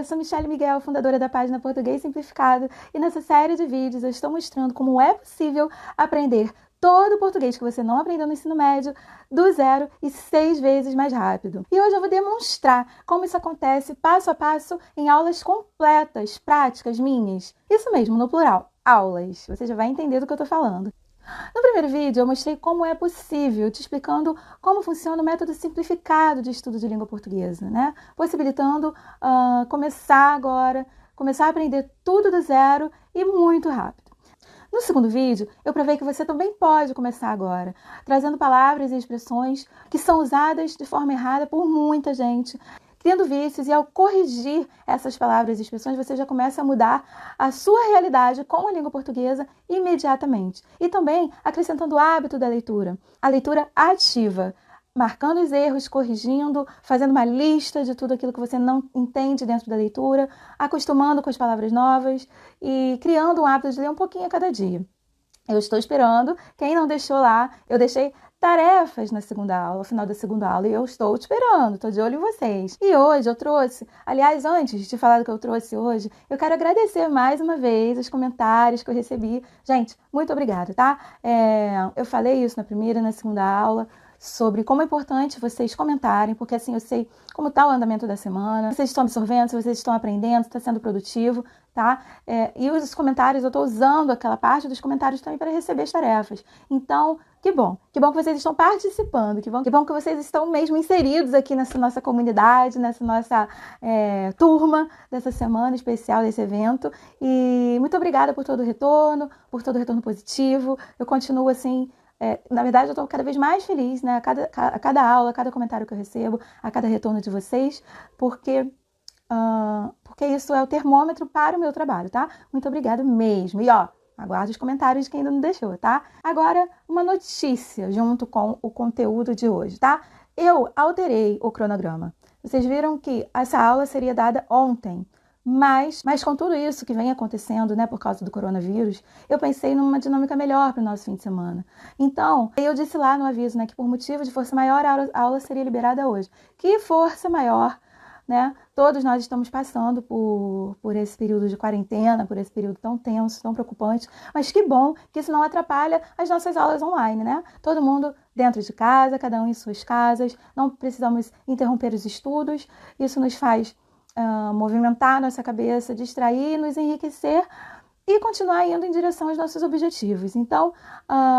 eu sou Michelle Miguel, fundadora da página Português Simplificado, e nessa série de vídeos eu estou mostrando como é possível aprender todo o português que você não aprendeu no ensino médio do zero e 6 vezes mais rápido. E hoje eu vou demonstrar como isso acontece passo a passo em aulas completas, práticas minhas. Isso mesmo, no plural, aulas. Você já vai entender do que eu estou falando. No primeiro vídeo, eu mostrei como é possível, te explicando como funciona o método simplificado de estudo de língua portuguesa, né? Possibilitando começar a aprender tudo do zero e muito rápido. No segundo vídeo, eu provei que você também pode começar agora, trazendo palavras e expressões que são usadas de forma errada por muita gente, criando vícios, e ao corrigir essas palavras e expressões, você já começa a mudar a sua realidade com a língua portuguesa imediatamente. E também acrescentando o hábito da leitura, a leitura ativa, marcando os erros, corrigindo, fazendo uma lista de tudo aquilo que você não entende dentro da leitura, acostumando com as palavras novas e criando um hábito de ler um pouquinho a cada dia. Eu estou esperando. Quem não deixou lá, eu deixei tarefas na segunda aula, no final da segunda aula, e eu estou esperando, estou de olho em vocês. E hoje eu trouxe, aliás, antes de falar do que eu trouxe hoje, eu quero agradecer mais uma vez os comentários que eu recebi. Gente, muito obrigada, tá? Eu falei isso na primeira e na segunda aula, sobre como é importante vocês comentarem, porque assim eu sei como está o andamento da semana, se vocês estão absorvendo, se vocês estão aprendendo, se está sendo produtivo, tá? E os comentários, eu estou usando aquela parte dos comentários também para receber as tarefas. Então, que bom que vocês estão participando, que bom que vocês estão mesmo inseridos aqui nessa nossa comunidade, nessa nossa turma dessa semana especial, desse evento. E muito obrigada por todo o retorno positivo. Eu continuo assim. Na verdade, eu estou cada vez mais feliz, né? A cada aula, a cada comentário que eu recebo, a cada retorno de vocês, porque isso é o termômetro para o meu trabalho, tá? Muito obrigada mesmo. E aguardo os comentários de quem ainda não deixou, tá? Agora, uma notícia junto com o conteúdo de hoje, tá? Eu alterei o cronograma. Vocês viram que essa aula seria dada ontem. Mas com tudo isso que vem acontecendo, né, por causa do coronavírus, eu pensei numa dinâmica melhor para o nosso fim de semana. Então, eu disse lá no aviso, né, que por motivo de força maior a aula seria liberada hoje. Que força maior, né? Todos nós estamos passando por esse período de quarentena, por esse período tão tenso, tão preocupante, mas que bom que isso não atrapalha as nossas aulas online, né? Todo mundo dentro de casa, cada um em suas casas, não precisamos interromper os estudos, isso nos faz movimentar nossa cabeça, distrair, nos enriquecer e continuar indo em direção aos nossos objetivos. Então,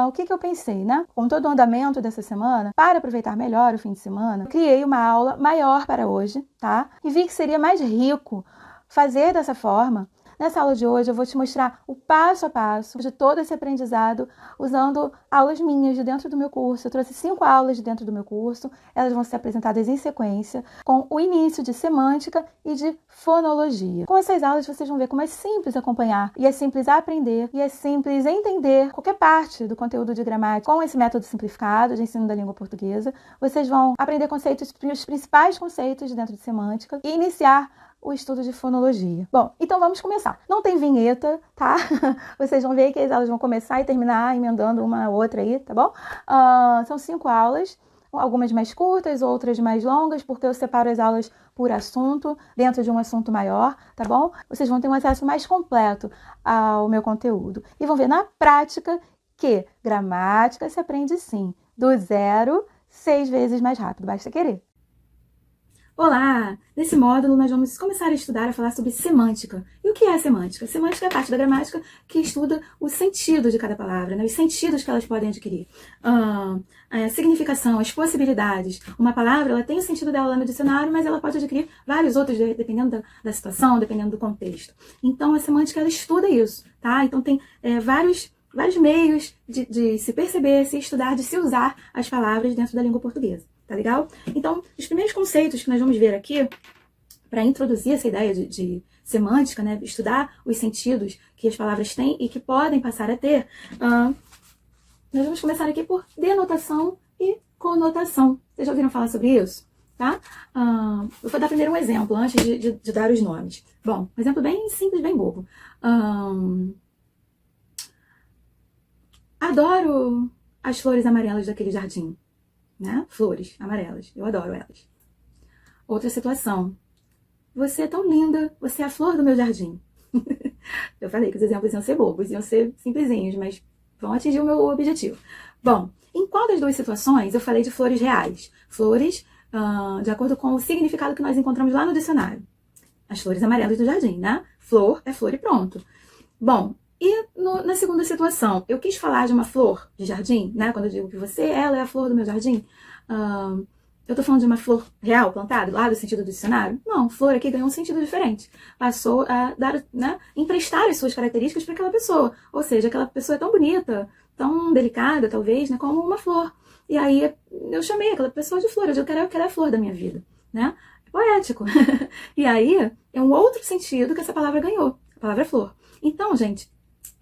o que eu pensei, né? Com todo o andamento dessa semana, para aproveitar melhor o fim de semana, criei uma aula maior para hoje, tá? E vi que seria mais rico fazer dessa forma. Nessa aula de hoje eu vou te mostrar o passo a passo de todo esse aprendizado usando aulas minhas de dentro do meu curso. Eu trouxe 5 aulas de dentro do meu curso, elas vão ser apresentadas em sequência, com o início de semântica e de fonologia. Com essas aulas vocês vão ver como é simples acompanhar, e é simples aprender, e é simples entender qualquer parte do conteúdo de gramática com esse método simplificado de ensino da língua portuguesa. Vocês vão aprender os principais conceitos de dentro de semântica e iniciar o estudo de fonologia. Bom, então vamos começar. Não tem vinheta, tá? Vocês vão ver que as aulas vão começar e terminar emendando uma outra aí, tá bom? São 5 aulas, algumas mais curtas, outras mais longas, porque eu separo as aulas por assunto, dentro de um assunto maior, tá bom? Vocês vão ter um acesso mais completo ao meu conteúdo. E vão ver na prática que gramática se aprende sim, do zero, 6 vezes mais rápido, basta querer. Olá! Nesse módulo nós vamos começar a estudar, a falar sobre semântica. E o que é semântica? Semântica é a parte da gramática que estuda o sentido de cada palavra, né? Os sentidos que elas podem adquirir. A significação, as possibilidades. Uma palavra ela tem o sentido dela lá no dicionário, mas ela pode adquirir vários outros, dependendo da situação, dependendo do contexto. Então a semântica ela estuda isso, tá? Então tem vários meios de se perceber, se estudar, de se usar as palavras dentro da língua portuguesa. Tá legal? Então, os primeiros conceitos que nós vamos ver aqui, para introduzir essa ideia de semântica, né, estudar os sentidos que as palavras têm e que podem passar a ter, nós vamos começar aqui por denotação e conotação. Vocês já ouviram falar sobre isso? Tá? Eu vou dar primeiro um exemplo, antes de dar os nomes. Bom, um exemplo bem simples, bem bobo. Adoro as flores amarelas daquele jardim. Né? Flores amarelas, eu adoro elas. Outra situação. você é tão linda, você é a flor do meu jardim. Eu falei que os exemplos iam ser bobos, iam ser simplesinhos, mas vão atingir o meu objetivo. Bom, em qual das duas situações eu falei de flores reais? Flores de acordo com o significado que nós encontramos lá no dicionário. As flores amarelas do jardim, né? Flor é flor e pronto. Bom, e na segunda situação, eu quis falar de uma flor de jardim, né? Quando eu digo que ela é a flor do meu jardim, eu tô falando de uma flor real, plantada, lá do sentido do dicionário? Não, flor aqui ganhou um sentido diferente. Passou a dar, né, emprestar as suas características para aquela pessoa. Ou seja, aquela pessoa é tão bonita, tão delicada, talvez, né, como uma flor. E aí eu chamei aquela pessoa de flor, eu digo que ela é a flor da minha vida, né? É poético. E aí é um outro sentido que essa palavra ganhou, a palavra flor. Então, gente,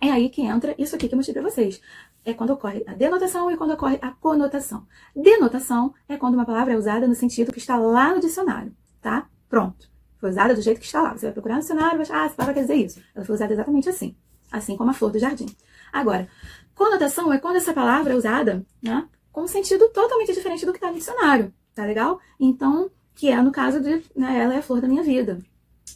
é aí que entra isso aqui que eu mostrei pra vocês. É quando ocorre a denotação e quando ocorre a conotação. Denotação é quando uma palavra é usada no sentido que está lá no dicionário, tá? Pronto. Foi usada do jeito que está lá. Você vai procurar no dicionário e vai achar, essa palavra quer dizer isso. Ela foi usada exatamente assim. Assim como a flor do jardim. Agora, conotação é quando essa palavra é usada, né, com um sentido totalmente diferente do que está no dicionário. Tá legal? Então, que é no caso de, né, ela é a flor da minha vida.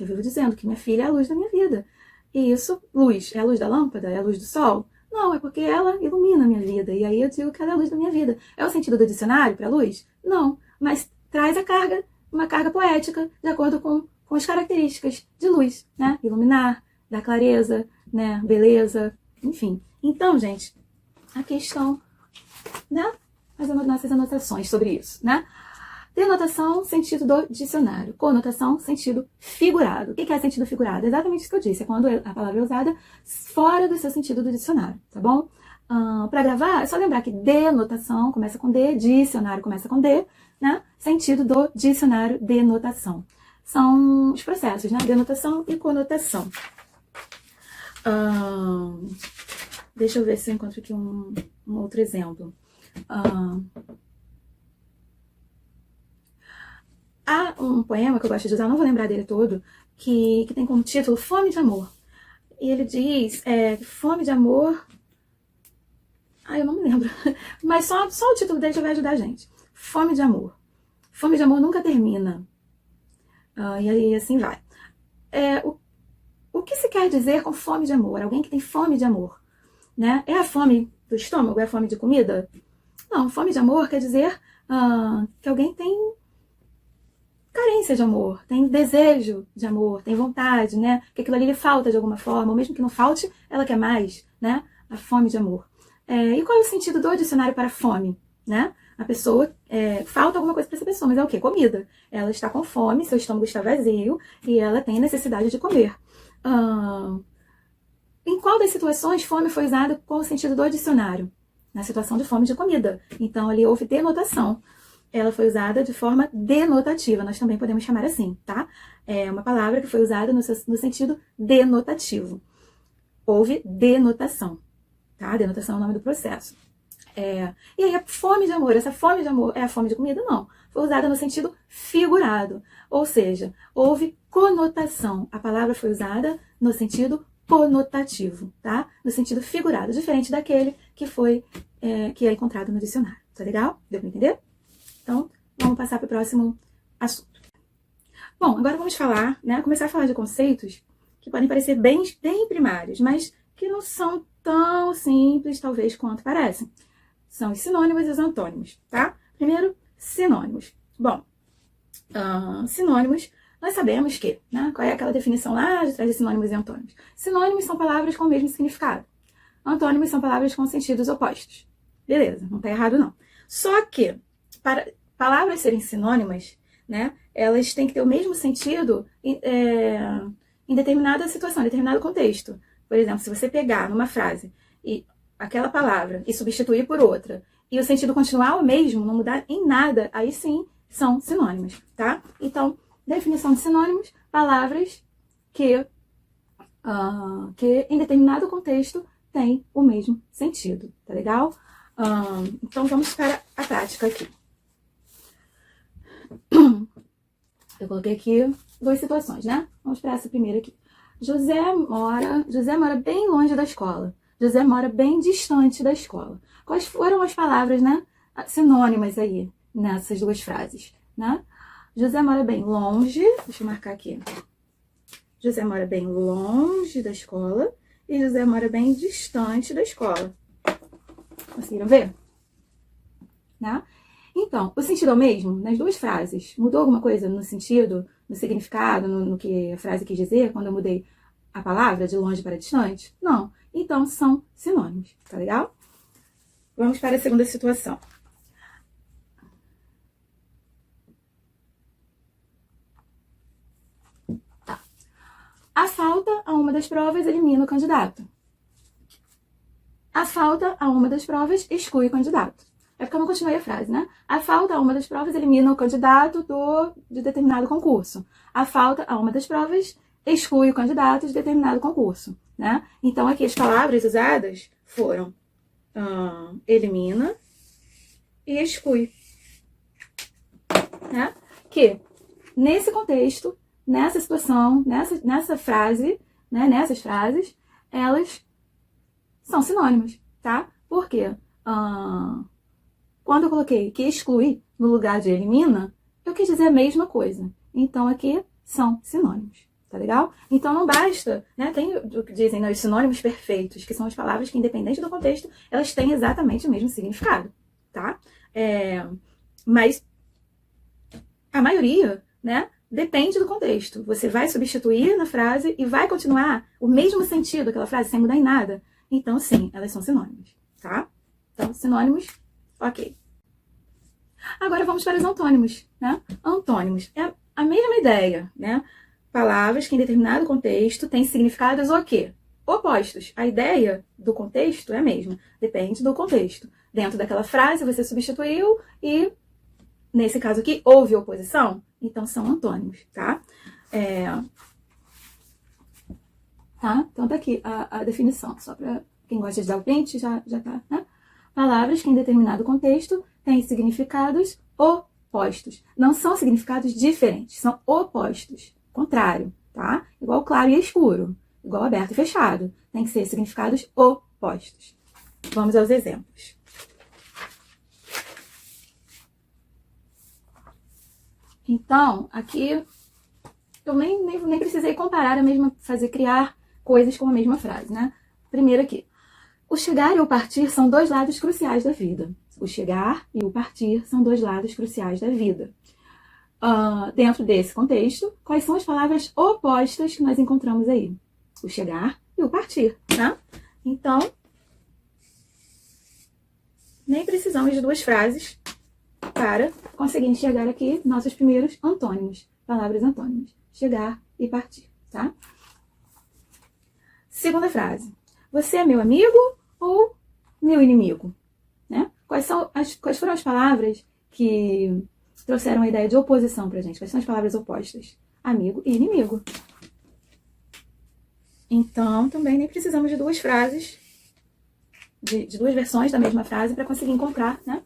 Eu vivo dizendo que minha filha é a luz da minha vida. E isso, luz, é a luz da lâmpada? É a luz do sol? Não, é porque ela ilumina a minha vida. E aí eu digo que ela é a luz da minha vida. É o sentido do dicionário para luz? Não, mas traz a carga, uma carga poética, de acordo com as características de luz, né? Iluminar, dar clareza, né? Beleza, enfim. Então, gente, aqui estão, né, as nossas anotações sobre isso, né? Denotação, sentido do dicionário. Conotação, sentido figurado. O que é sentido figurado? É exatamente isso que eu disse. É quando a palavra é usada fora do seu sentido do dicionário, tá bom? Para gravar, é só lembrar que denotação começa com D, dicionário começa com D, né? Sentido do dicionário, denotação. São os processos, né? Denotação e conotação. Deixa eu ver se eu encontro aqui um outro exemplo. Há um poema que eu gosto de usar, não vou lembrar dele todo, que tem como título Fome de Amor. E ele diz, fome de amor... eu não me lembro. Mas só o título dele já vai ajudar a gente. Fome de amor. Fome de amor nunca termina. E aí assim vai. O que se quer dizer com fome de amor? Alguém que tem fome de amor, né? É a fome do estômago? É a fome de comida? Não, fome de amor quer dizer que alguém tem carência de amor, tem desejo de amor, tem vontade, né? Que aquilo ali lhe falta de alguma forma, ou mesmo que não falte, ela quer mais, né? A fome de amor. E qual é o sentido do dicionário para fome, né? A pessoa, falta alguma coisa para essa pessoa, mas é o quê? Comida. Ela está com fome, seu estômago está vazio e ela tem necessidade de comer. Em qual das situações fome foi usada com o sentido do dicionário? Na situação de fome de comida. Então, ali houve denotação. Ela foi usada de forma denotativa, nós também podemos chamar assim, tá? É uma palavra que foi usada no sentido denotativo. Houve denotação, tá? Denotação é o nome do processo. E aí a fome de amor, essa fome de amor é a fome de comida? Não. Foi usada no sentido figurado, ou seja, houve conotação. A palavra foi usada no sentido conotativo, tá? No sentido figurado, diferente daquele que é encontrado no dicionário. Tá legal? Deu pra entender? Então, vamos passar para o próximo assunto. Bom, agora vamos falar, né? Começar a falar de conceitos que podem parecer bem primários, mas que não são tão simples, talvez, quanto parecem. São os sinônimos e os antônimos, tá? Primeiro, sinônimos. Bom, sinônimos, nós sabemos que, né? Qual é aquela definição lá de trás de sinônimos e antônimos? Sinônimos são palavras com o mesmo significado. Antônimos são palavras com sentidos opostos. Beleza, não tá errado não. Só que, para palavras serem sinônimas, né, elas têm que ter o mesmo sentido em determinada situação, em determinado contexto. Por exemplo, se você pegar numa frase aquela palavra e substituir por outra, e o sentido continuar o mesmo, não mudar em nada, aí sim são sinônimos, tá? Então, definição de sinônimos, palavras que em determinado contexto têm o mesmo sentido, tá legal? Então, vamos para a prática aqui. Eu coloquei aqui duas situações, né? Vamos para essa primeira aqui. José mora bem longe da escola. José mora bem distante da escola. Quais foram as palavras, né, sinônimas aí nessas duas frases, né? José mora bem longe, deixa eu marcar aqui. José mora bem longe da escola e José mora bem distante da escola. Conseguiram ver? Né? Então, o sentido é o mesmo nas duas frases. Mudou alguma coisa no sentido, no significado, no que a frase quis dizer quando eu mudei a palavra de longe para distante? Não. Então, são sinônimos, tá legal? Vamos para a segunda situação. Tá. A falta a uma das provas elimina o candidato. A falta a uma das provas exclui o candidato. É porque eu não continuei a frase, né? A falta a uma das provas elimina o candidato de determinado concurso. A falta a uma das provas exclui o candidato de determinado concurso, né? Então, aqui as palavras usadas foram elimina e exclui, né? Que, nesse contexto, nessa situação, nessa frase, né? Nessas frases, elas são sinônimas, tá? Por quê? Quando eu coloquei que exclui no lugar de elimina, eu quis dizer a mesma coisa. Então, aqui são sinônimos, tá legal? Então, não basta, né? Tem o que dizem, né, os sinônimos perfeitos, que são as palavras que, independente do contexto, elas têm exatamente o mesmo significado, tá? Mas a maioria, né, depende do contexto. Você vai substituir na frase e vai continuar o mesmo sentido daquela frase sem mudar em nada. Então, sim, elas são sinônimos, tá? Então, sinônimos, ok. Agora vamos para os antônimos, né? Antônimos é a mesma ideia, né? Palavras que em determinado contexto têm significados o quê? Opostos. A ideia do contexto é a mesma, depende do contexto. Dentro daquela frase você substituiu e, nesse caso aqui, houve oposição, então são antônimos, tá? Então tá aqui a definição, só para quem gosta de dar o print, já tá, né? Palavras que em determinado contexto têm significados opostos. Não são significados diferentes, são opostos. Contrário, tá? Igual claro e escuro, igual aberto e fechado. Tem que ser significados opostos. Vamos aos exemplos. Então, aqui eu nem precisei comparar criar coisas com a mesma frase, né? Primeiro aqui. O chegar e o partir são dois lados cruciais da vida. O chegar e o partir são dois lados cruciais da vida. Dentro desse contexto, quais são as palavras opostas que nós encontramos aí? O chegar e o partir, né? Então, nem precisamos de duas frases para conseguir enxergar aqui nossos primeiros antônimos, palavras antônimas. Chegar e partir, tá? Segunda frase. Você é meu amigo ou meu inimigo? Né? Quais foram as palavras que trouxeram a ideia de oposição pra gente? Quais são as palavras opostas? Amigo e inimigo. Então, também nem precisamos de duas frases, de duas versões da mesma frase para conseguir encontrar, né,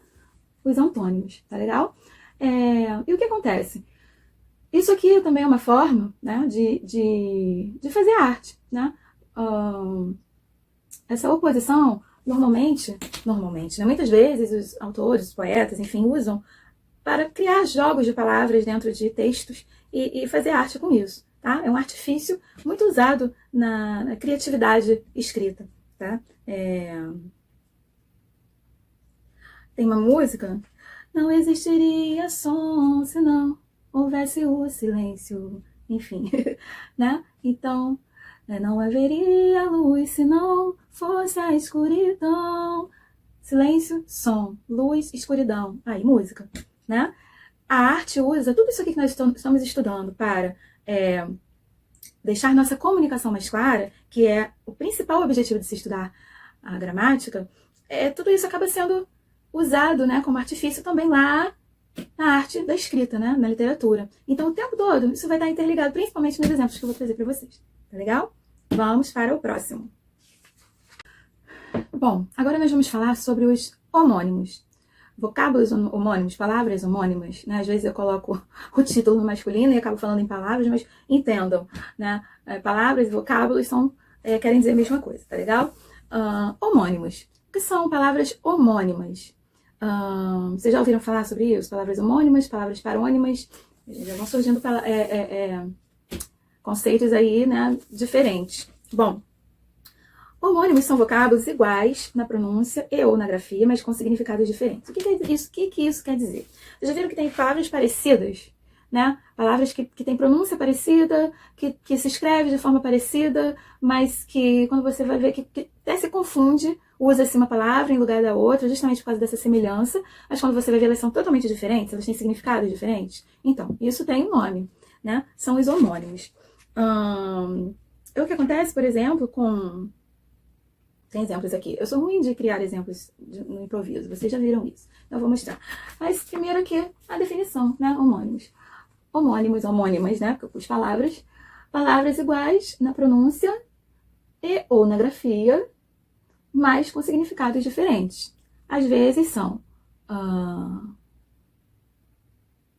os antônimos, tá legal? E o que acontece? Isso aqui também é uma forma, né, de fazer arte, né? Essa oposição, normalmente, né, muitas vezes os autores, os poetas, enfim, usam para criar jogos de palavras dentro de textos e fazer arte com isso, tá? É um artifício muito usado na criatividade escrita, tá? Tem uma música, não existiria som se não houvesse o silêncio, enfim, né? Então, não haveria luz se não fosse a escuridão. Silêncio, som, luz, escuridão. Aí, música, né? A arte usa tudo isso aqui que nós estamos estudando para deixar nossa comunicação mais clara, que é o principal objetivo de se estudar a gramática. Tudo isso acaba sendo usado, né, como artifício também lá na arte da escrita, né, na literatura. Então, o tempo todo, isso vai estar interligado, principalmente nos exemplos que eu vou trazer para vocês. Tá legal? Vamos para o próximo. Bom, agora nós vamos falar sobre os homônimos. Vocábulos homônimos, palavras homônimas, né? Às vezes eu coloco o título no masculino e acabo falando em palavras, mas entendam, né? Palavras e vocábulos querem dizer a mesma coisa, tá legal? Homônimos. O que são palavras homônimas? Vocês já ouviram falar sobre isso? Palavras homônimas, palavras parônimas. Já vão surgindo conceitos aí, né, diferentes. Bom, homônimos são vocábulos iguais na pronúncia e ou na grafia, mas com significados diferentes. O que isso quer dizer? Vocês já viram que tem palavras parecidas, né? Palavras que têm pronúncia parecida, que se escreve de forma parecida, mas que quando você vai ver que até se confunde, usa-se uma palavra em lugar da outra, justamente por causa dessa semelhança, mas quando você vai ver elas são totalmente diferentes, elas têm significados diferentes. Então, isso tem um nome, né? São os homônimos. O que acontece, por exemplo, com... Tem exemplos aqui. Eu sou ruim de criar exemplos no improviso, vocês já viram isso. Então eu vou mostrar. Mas primeiro aqui a definição, né? Homônimos. Homônimas, né? Porque palavras iguais na pronúncia e ou na grafia, mas com significados diferentes. Às vezes são...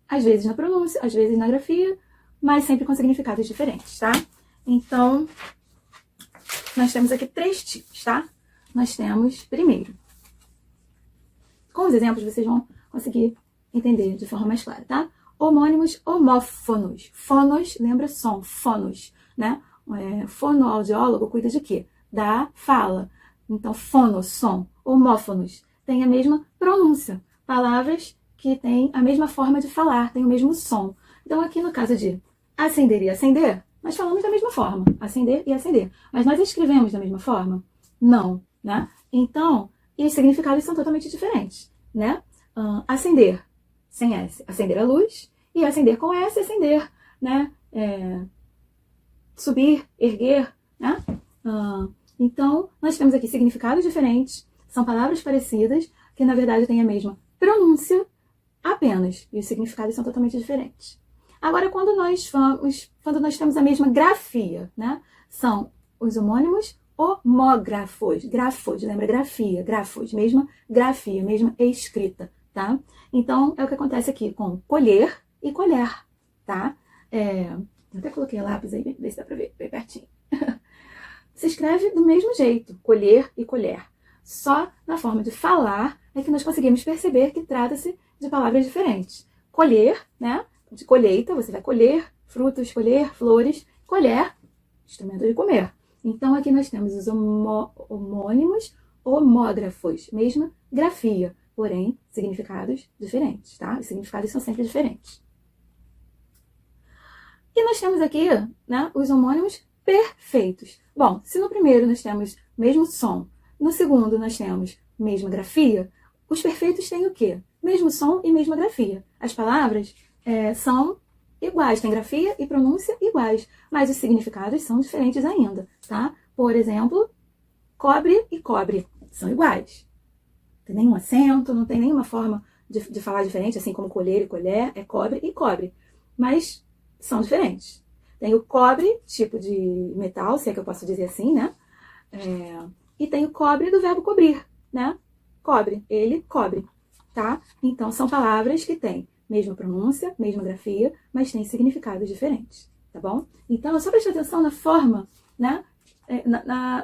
às vezes na pronúncia, às vezes na grafia, mas sempre com significados diferentes, tá? Então, nós temos aqui 3 tipos, tá? Nós temos, primeiro, com os exemplos vocês vão conseguir entender de forma mais clara, tá? Homônimos homófonos. Fonos, lembra som, fonos, né? Fonoaudiólogo cuida de quê? Da fala. Então, fono, som. Homófonos tem a mesma pronúncia. Palavras que têm a mesma forma de falar, têm o mesmo som. Então, aqui no caso de acender e acender, nós falamos da mesma forma, acender e acender. Mas nós escrevemos da mesma forma? Não, né? Então, e os significados são totalmente diferentes, né? Acender, sem S, acender a luz, e acender com S, acender, né? Subir, erguer, né? Então, nós temos aqui significados diferentes, são palavras parecidas, que na verdade têm a mesma pronúncia apenas, e os significados são totalmente diferentes. Agora, quando nós temos a mesma grafia, né? São os homônimos homógrafos. Grafos, lembra? Grafia, grafos, mesma grafia, mesma escrita, tá? Então, é o que acontece aqui com colher e colher, tá? Eu até coloquei lápis aí, ver se dá pra ver bem pertinho. Se escreve do mesmo jeito, colher e colher. Só na forma de falar é que nós conseguimos perceber que trata-se de palavras diferentes. Colher, né? De colheita, você vai colher frutos, colher flores, colher, instrumento de comer. Então, aqui nós temos os homônimos homógrafos, mesma grafia, porém, significados diferentes, tá? Os significados são sempre diferentes. E nós temos aqui, né, os homônimos perfeitos. Bom, se no primeiro nós temos mesmo som, no segundo nós temos mesma grafia, os perfeitos têm o quê? Mesmo som e mesma grafia. As palavras são iguais, tem grafia e pronúncia iguais, mas os significados são diferentes ainda, tá? Por exemplo, cobre e cobre são iguais. Não tem nenhum acento, não tem nenhuma forma de falar diferente, assim como colher e colher, é cobre e cobre, mas são diferentes. Tem o cobre, tipo de metal, se é que eu posso dizer assim, né? E tem o cobre do verbo cobrir, né? Cobre, ele cobre, tá? Então, são palavras que têm mesma pronúncia, mesma grafia, mas têm significados diferentes, tá bom? Então, só preste atenção na forma, né?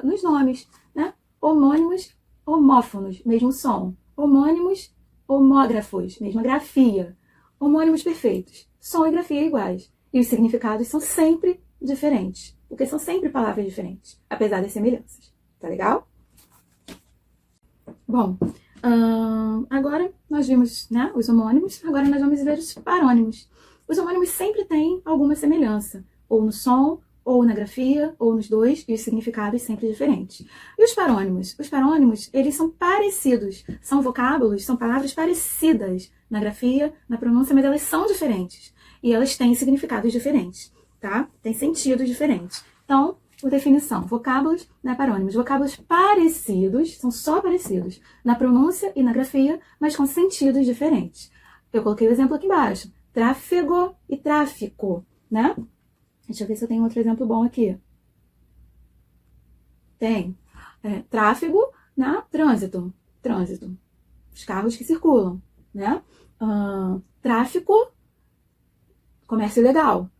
Nos nomes, né? Homônimos, homófonos, mesmo som. Homônimos, homógrafos, mesma grafia. Homônimos perfeitos, som e grafia iguais. E os significados são sempre diferentes, porque são sempre palavras diferentes, apesar das semelhanças. Tá legal? Bom, agora nós vimos, né, os homônimos, agora nós vamos ver os parônimos. Os homônimos sempre têm alguma semelhança, ou no som, ou na grafia, ou nos dois, e os significados sempre diferentes. E os parônimos? Os parônimos, eles são parecidos, são vocábulos, são palavras parecidas na grafia, na pronúncia, mas elas são diferentes. E elas têm significados diferentes, tá? Tem sentidos diferentes. Então, por definição, vocábulos, né, parônimos. Vocábulos parecidos, são só parecidos, na pronúncia e na grafia, mas com sentidos diferentes. Eu coloquei o exemplo aqui embaixo. Tráfego e tráfico, né? Deixa eu ver se eu tenho outro exemplo bom aqui. Tem. Tráfego, né? Trânsito. Trânsito. Os carros que circulam, né? Tráfico, comércio ilegal.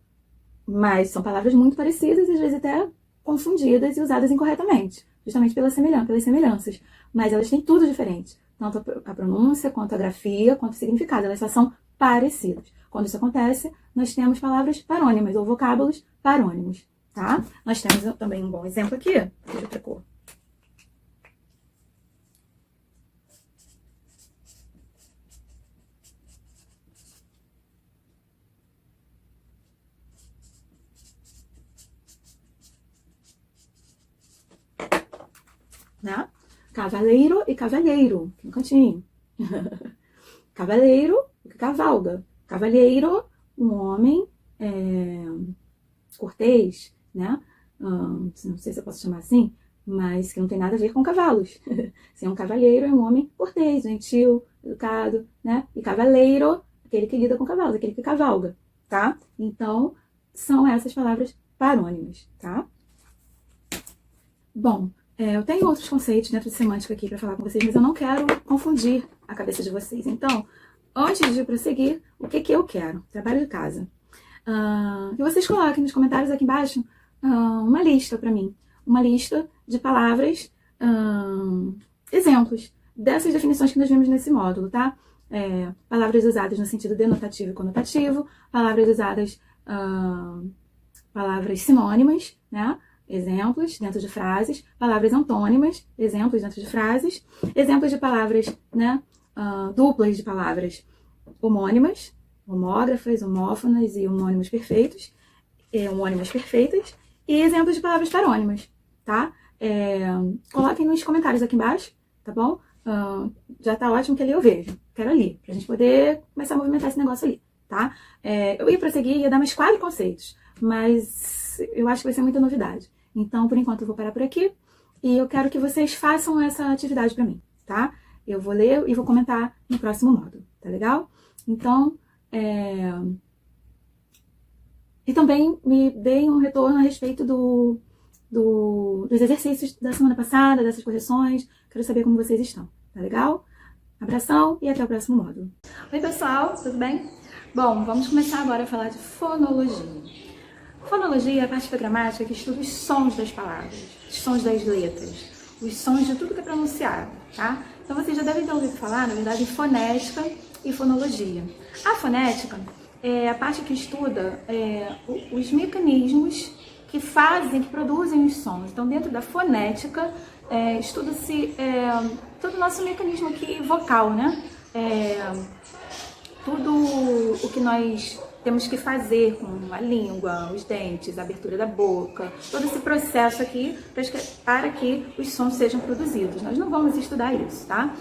Mas são palavras muito parecidas e às vezes até confundidas e usadas incorretamente, justamente pelas semelhanças. Mas elas têm tudo diferente, tanto a pronúncia, quanto a grafia, quanto o significado. Elas só são parecidos. Quando isso acontece, nós temos palavras parônimas ou vocábulos parônimos, tá? Nós temos também um bom exemplo aqui. De outra cor. Né? Cavaleiro e cavalheiro, aqui no cantinho. Cavaleiro, que cavalga. Cavalheiro, um homem cortês, né? Não sei se eu posso chamar assim, mas que não tem nada a ver com cavalos. Se é um cavalheiro, é um homem cortês, gentil, educado, né? E cavaleiro, aquele que lida com cavalos, aquele que cavalga, tá? Então, são essas palavras parônimas, tá? Bom, eu tenho outros conceitos dentro de semântica aqui para falar com vocês, mas eu não quero confundir a cabeça de vocês. Então, antes de prosseguir, o que eu quero? Trabalho de casa. E vocês coloquem nos comentários aqui embaixo uma lista para mim. Uma lista de palavras, exemplos dessas definições que nós vimos nesse módulo, tá? Palavras usadas no sentido denotativo e conotativo, palavras usadas, palavras sinônimas, né? Exemplos dentro de frases, palavras antônimas, exemplos dentro de frases, exemplos de palavras, né? Duplas de palavras homônimas, homógrafas, homófonas e homônimos perfeitos, homônimas perfeitas, e exemplos de palavras parônimas, tá? Coloquem nos comentários aqui embaixo, tá bom? Já tá ótimo que ali eu vejo, quero ali, pra gente poder começar a movimentar esse negócio ali, tá? Eu ia prosseguir, ia dar mais 4 conceitos, mas eu acho que vai ser muita novidade. Então, por enquanto, eu vou parar por aqui e eu quero que vocês façam essa atividade pra mim, tá? Eu vou ler e vou comentar no próximo módulo, tá legal? Então, e também me deem um retorno a respeito dos exercícios da semana passada, dessas correções. Quero saber como vocês estão, tá legal? Abração e até o próximo módulo. Oi, pessoal, tudo bem? Bom, vamos começar agora a falar de fonologia. Fonologia é a parte da gramática que estuda os sons das palavras, os sons das letras, os sons de tudo que é pronunciado, tá? Então vocês já devem ter ouvido falar, na verdade, em fonética e fonologia. A fonética é a parte que estuda os mecanismos que fazem, que produzem os sons. Então, dentro da fonética, estuda-se todo o nosso mecanismo aqui vocal, né? Tudo o que nós temos que fazer com a língua, os dentes, a abertura da boca, todo esse processo aqui para que os sons sejam produzidos. Nós não vamos estudar isso, tá?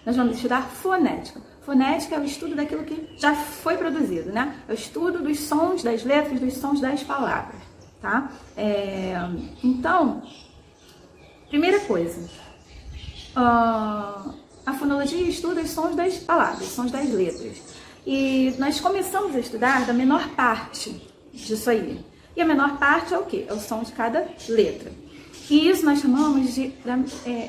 Nós vamos estudar fonética. Fonética é o estudo daquilo que já foi produzido, né? É o estudo dos sons, das letras, dos sons das palavras, tá? Então, primeira coisa, a fonologia estuda os sons das palavras, os sons das letras. E nós começamos a estudar da menor parte disso aí. E a menor parte é o quê? É o som de cada letra. E isso nós chamamos de...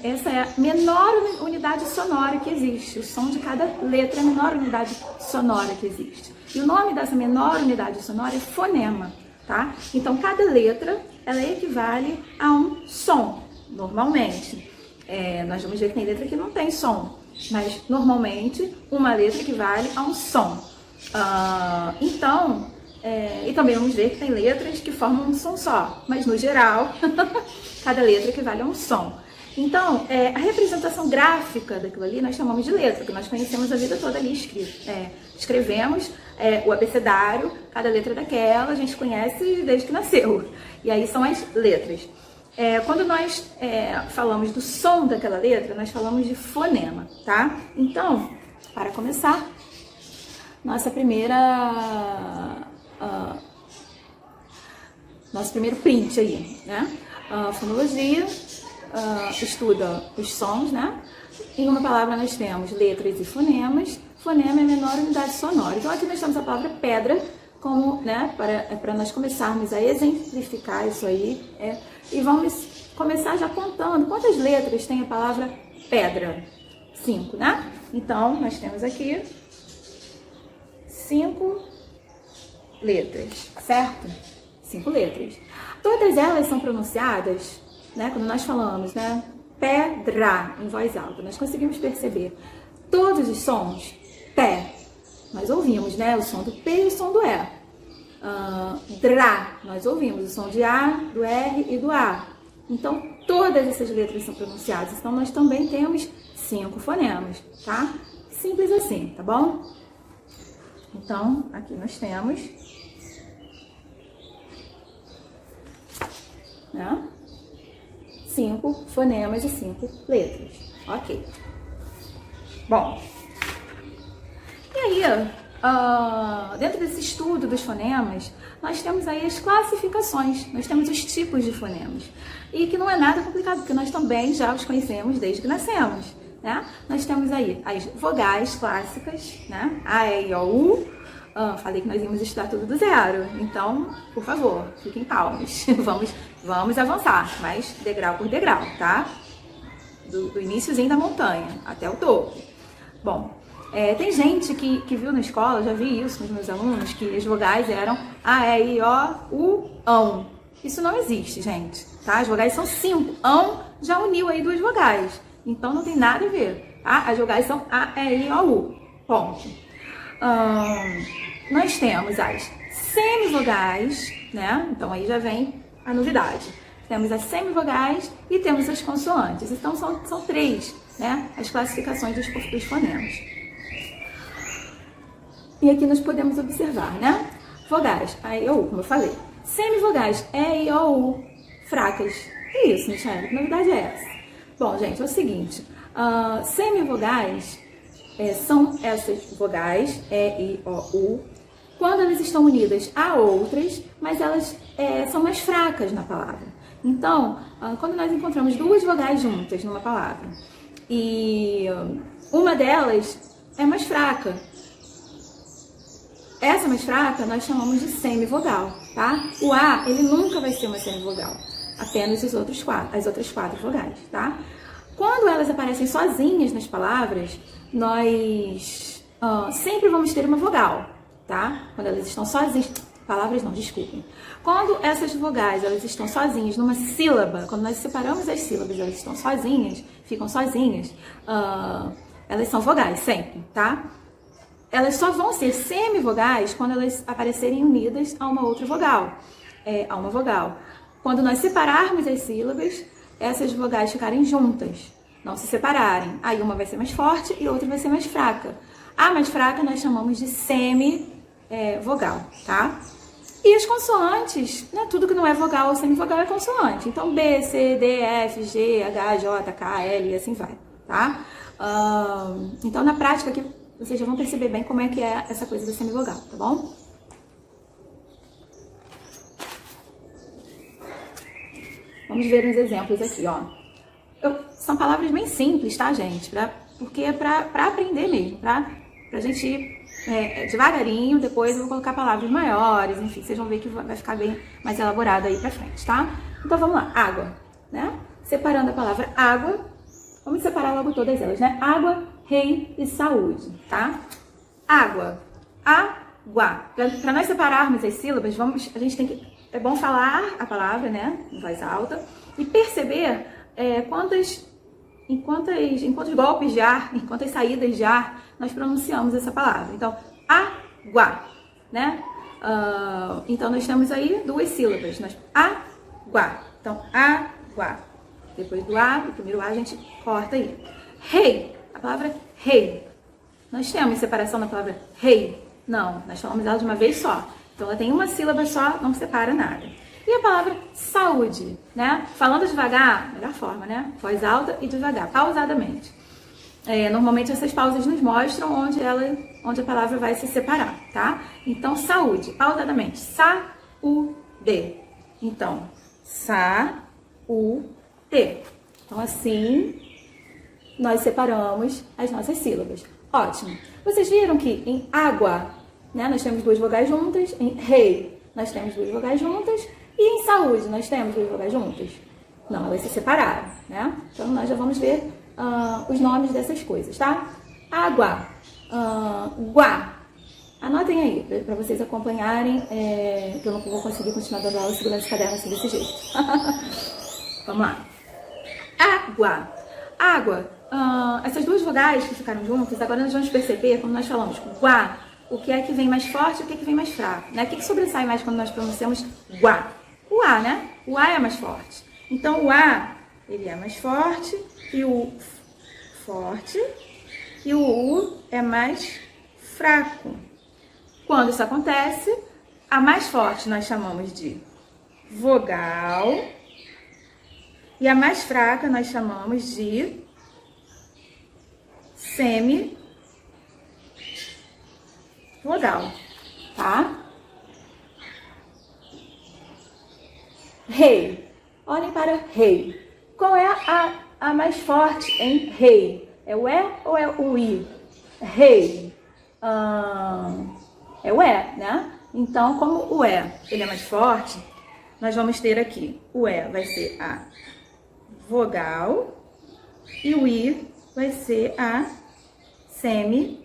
essa é a menor unidade sonora que existe. O som de cada letra é a menor unidade sonora que existe. E o nome dessa menor unidade sonora é fonema, tá? Então, cada letra, ela equivale a um som, normalmente. Nós vamos ver que tem letra que não tem som. Mas, normalmente, uma letra equivale a um som. Então, e também vamos ver que tem letras que formam um som só. Mas, no geral, cada letra equivale a um som. Então, a representação gráfica daquilo ali nós chamamos de letra, que nós conhecemos a vida toda ali escrito. Escrevemos o abecedário, cada letra daquela, a gente conhece desde que nasceu. E aí são as letras. Quando nós falamos do som daquela letra, nós falamos de fonema, tá? Então, para começar, nosso primeiro print aí, né? Fonologia estuda os sons, né? Em uma palavra nós temos letras e fonemas. Fonema é a menor unidade sonora. Então aqui nós temos a palavra pedra, como, né, para nós começarmos a exemplificar isso aí. E vamos começar já contando quantas letras tem a palavra pedra. 5, né? Então, nós temos aqui 5 letras, certo? 5 letras. Todas elas são pronunciadas, né, quando nós falamos, né, pedra, em voz alta. Nós conseguimos perceber todos os sons, pé, nós ouvimos, né? O som do P e o som do E. Drá, nós ouvimos o som de A, do R e do A. Então, todas essas letras são pronunciadas. Então, nós também temos 5 fonemas, tá? Simples assim, tá bom? Então, aqui nós temos, né, 5 fonemas e 5 letras. Ok. Bom, e aí, dentro desse estudo dos fonemas, nós temos aí as classificações, nós temos os tipos de fonemas. E que não é nada complicado, porque nós também já os conhecemos desde que nascemos, né? Nós temos aí as vogais clássicas, né? A, E, I, O, U. Falei que nós íamos estudar tudo do zero, então, por favor, fiquem calmos. Vamos avançar, mas degrau por degrau, tá? Do iniciozinho da montanha até o topo. Bom, tem gente que viu na escola, já vi isso nos meus alunos, que as vogais eram A, E, I, O, U, ão. Isso não existe, gente, tá? As vogais são 5. Ão já uniu aí 2 vogais, então não tem nada a ver, tá? As vogais são A, E, I, O, U. Ponto. Nós temos as semivogais, né? Então aí já vem a novidade. Temos as semivogais e temos as consoantes. Então são 3, né? As classificações dos fonemas. E aqui nós podemos observar, né? Vogais, A, I, O, U, como eu falei. Semivogais, E, I, O, U, fracas. Que isso, Michele? Que novidade é essa? Bom, gente, é o seguinte. Semivogais são essas vogais, E, I, O, U, quando elas estão unidas a outras, mas elas são mais fracas na palavra. Então, quando nós encontramos 2 vogais juntas numa palavra e uma delas é mais fraca, essa mais fraca nós chamamos de semivogal, tá? O A, ele nunca vai ser uma semivogal, apenas as outras 4 vogais, tá? Quando elas aparecem sozinhas nas palavras, nós sempre vamos ter uma vogal, tá? Quando elas estão sozinhas, palavras não, desculpem. Quando essas vogais, elas estão sozinhas numa sílaba, quando nós separamos as sílabas, elas estão sozinhas, ficam sozinhas, elas são vogais sempre, tá? Elas só vão ser semivogais quando elas aparecerem unidas a uma outra vogal, a uma vogal. Quando nós separarmos as sílabas, essas vogais ficarem juntas, não se separarem. Aí uma vai ser mais forte e outra vai ser mais fraca. A mais fraca nós chamamos de semivogal, tá? E as consoantes, né? Tudo que não é vogal ou semivogal é consoante. Então, B, C, D, F, G, H, J, K, L e assim vai, tá? Então, na prática aqui, vocês já vão perceber bem como é que é essa coisa da semivogal, tá bom? Vamos ver uns exemplos aqui, ó. São palavras bem simples, tá, gente? Porque é pra aprender mesmo, pra gente ir devagarinho, depois eu vou colocar palavras maiores, enfim, vocês vão ver que vai ficar bem mais elaborado aí pra frente, tá? Então vamos lá, água, né? Separando a palavra água, vamos separar logo todas elas, né? Água, rei e saúde, tá? Água, água. Pra nós separarmos as sílabas, a gente tem que... É bom falar a palavra, né? Em voz alta, e perceber em quantos golpes de ar, em quantas saídas de ar nós pronunciamos essa palavra. Então, água, né? Então, nós temos aí 2 sílabas. Água. Então, água. Depois do A, o primeiro A, a gente corta aí. Rei. A palavra rei. Nós temos separação na palavra rei? Não, nós falamos ela de uma vez só. Então, ela tem uma sílaba só, não separa nada. E a palavra saúde, né? Falando devagar, melhor forma, né? Voz alta e devagar, pausadamente. Normalmente essas pausas nos mostram onde a palavra vai se separar, tá? Então, saúde, pausadamente. Sa-u-de. Então, sa-u-de. Então, assim, nós separamos as nossas sílabas. Ótimo. Vocês viram que em água, né, nós temos 2 vogais juntas. Em rei, nós temos 2 vogais juntas. E em saúde, nós temos 2 vogais juntas? Não, elas se separaram, né? Então, nós já vamos ver os nomes dessas coisas, tá? Água, guá. Anotem aí, para vocês acompanharem, que eu não vou conseguir continuar dando aula segurando esse caderno assim desse jeito. Vamos lá. Água. Água. Essas 2 vogais que ficaram juntas, agora nós vamos perceber, como nós falamos, guá, o que é que vem mais forte e o que é que vem mais fraco, né? O que sobressai mais quando nós pronunciamos guá? O A, né? O A é mais forte. Então, o A, ele é mais forte e o forte e o U é mais fraco. Quando isso acontece, a mais forte nós chamamos de vogal e a mais fraca nós chamamos de semivogal, tá? Rei. Olhem para rei. Qual é a mais forte em rei? É o E ou é o I? Rei. É o E, né? Então, como o E ele é mais forte, nós vamos ter aqui, o E vai ser a vogal e o I vai ser a semivogal,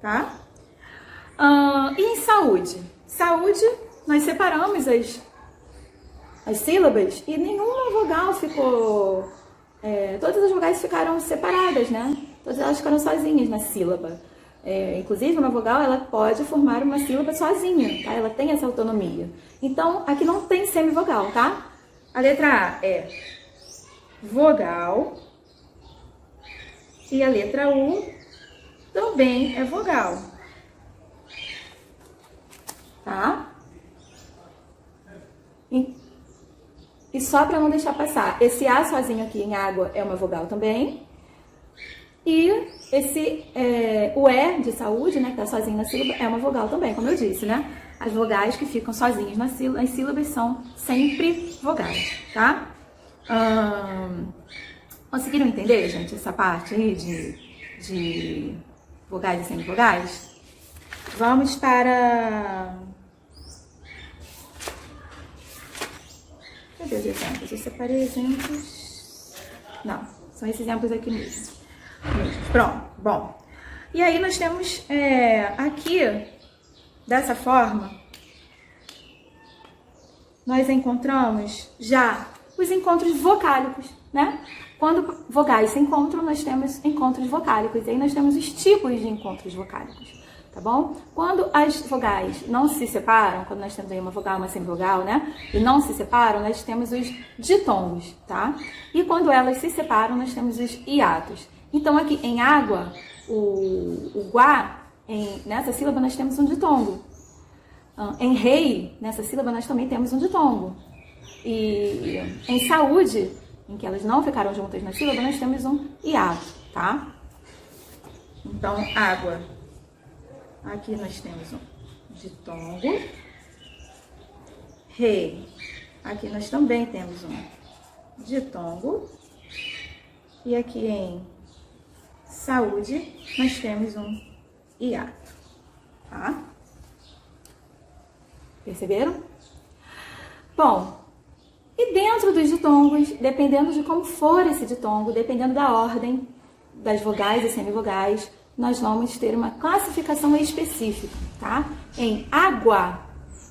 tá? E em saúde? Saúde, nós separamos as sílabas e nenhuma vogal ficou... todas as vogais ficaram separadas, né? Todas elas ficaram sozinhas na sílaba. Inclusive, uma vogal ela pode formar uma sílaba sozinha, tá? Ela tem essa autonomia. Então, aqui não tem semivogal, tá? A letra A é vogal e a letra U também é vogal, tá? E só para não deixar passar, esse A sozinho aqui em água é uma vogal também. E o E de saúde, né, que tá sozinho na sílaba, é uma vogal também, como eu disse, né? As vogais que ficam sozinhas nas sílabas são sempre vogais, tá? Conseguiram entender, gente, essa parte aí de vogais e semivogais? Vamos para... Cadê os exemplos? Eu separei exemplos... Não, são esses exemplos aqui mesmo. Pronto, bom. E aí nós temos aqui, dessa forma, nós encontramos já os encontros vocálicos, né? Quando vogais se encontram, nós temos encontros vocálicos. E aí nós temos os tipos de encontros vocálicos, tá bom? Quando as vogais não se separam, quando nós temos aí uma vogal, uma semivogal, né? E não se separam, nós temos os ditongos, tá? E quando elas se separam, nós temos os hiatos. Então, aqui em água, o guá, nessa sílaba nós temos um ditongo. Em rei, nessa sílaba nós também temos um ditongo. E em saúde, em que elas não ficaram juntas na sílaba, nós temos um hiato, tá? Então, água. Aqui nós temos um ditongo. Rei. Aqui nós também temos um ditongo. E aqui em saúde, nós temos um hiato, tá? Perceberam? Bom, e dentro dos ditongos, dependendo de como for esse ditongo, dependendo da ordem das vogais e semivogais, nós vamos ter uma classificação específica, tá? Em água,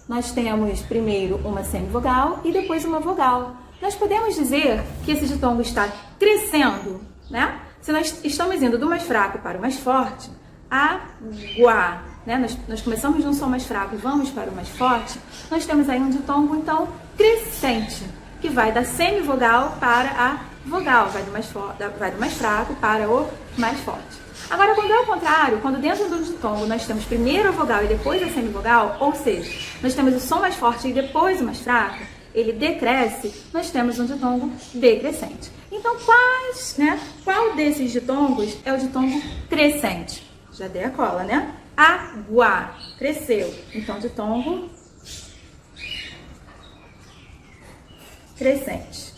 nós temos primeiro uma semivogal e depois uma vogal. Nós podemos dizer que esse ditongo está crescendo, né? Se nós estamos indo do mais fraco para o mais forte, água, né? Nós começamos de um som mais fraco e vamos para o mais forte, nós temos aí um ditongo, então, crescente, que vai da semivogal para a vogal, vai do mais fraco para o mais forte. Agora, quando é o contrário, quando dentro do ditongo nós temos primeiro a vogal e depois a semivogal, ou seja, nós temos o som mais forte e depois o mais fraco, ele decresce, nós temos um ditongo decrescente. Então, qual desses ditongos é o ditongo crescente? Já dei a cola, né? Água, cresceu. Então, ditongo crescente.